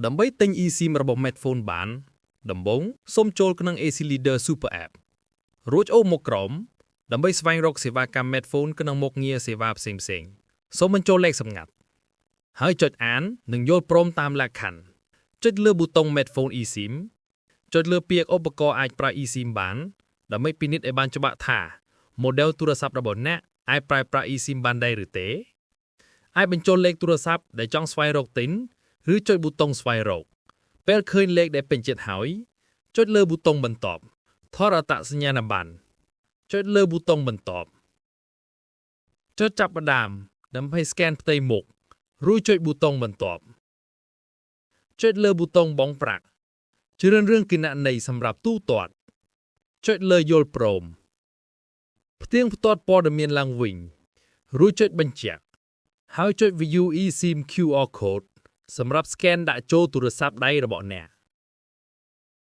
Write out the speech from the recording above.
ដើម្បីទិញ eSIM របស់ Medphone បានដំបូងសូមចូលក្នុង AC Leader Super App រួចអូសមកក្រោមដើម្បីស្វែងរកសេវាកម្ម Medphone ក្នុងមុខងារសេវាផ្សេងៗសូមបញ្ចូលលេខសម្ងាត់ហើយចុចអាននិងយល់ព្រមតាមលក្ខខណ្ឌចុចលើប៊ូតុង Medphone eSIM ចុចលើពាក្យឧបករណ៍អាចប្រើ eSIM បានដើម្បីពិនិត្យឲ្យបានច្បាស់ថា model ទូរស័ព្ទរបស់អ្នកអាចប្រើប្រាស់ eSIM បានដែរឬទេអាចបញ្ចូលលេខទូរស័ព្ទដែលចង់ស្វែងរកទិញឬចុចប៊ូតុងស្វែងរកពេលឃើញលេខដែលពេញចិត្តហើយចុចលើប៊ូតុងបន្ទាប់ថតអត្តសញ្ញាណប័ណ្ណចុចលើប៊ូតុងបន្ទាប់ចុចចាប់ផ្ដើមដើម្បី scan ផ្ទៃមុខរួចចុចប៊ូតុងបន្ទាប់ចុចលើប៊ូតុងបង់ប្រាក់ជ្រើសរើសគណនីសម្រាប់ទូទាត់ចុចលើយល់ព្រមផ្ទៀងផ្ទាត់ព័ត៌មានឡើងវិញរួចចុចបញ្ជាក់ហើយចុច View eSIM QR Code សម្រាប់ scan ដាក់ចូលទូរស័ព្ទដៃរបស់អ្នក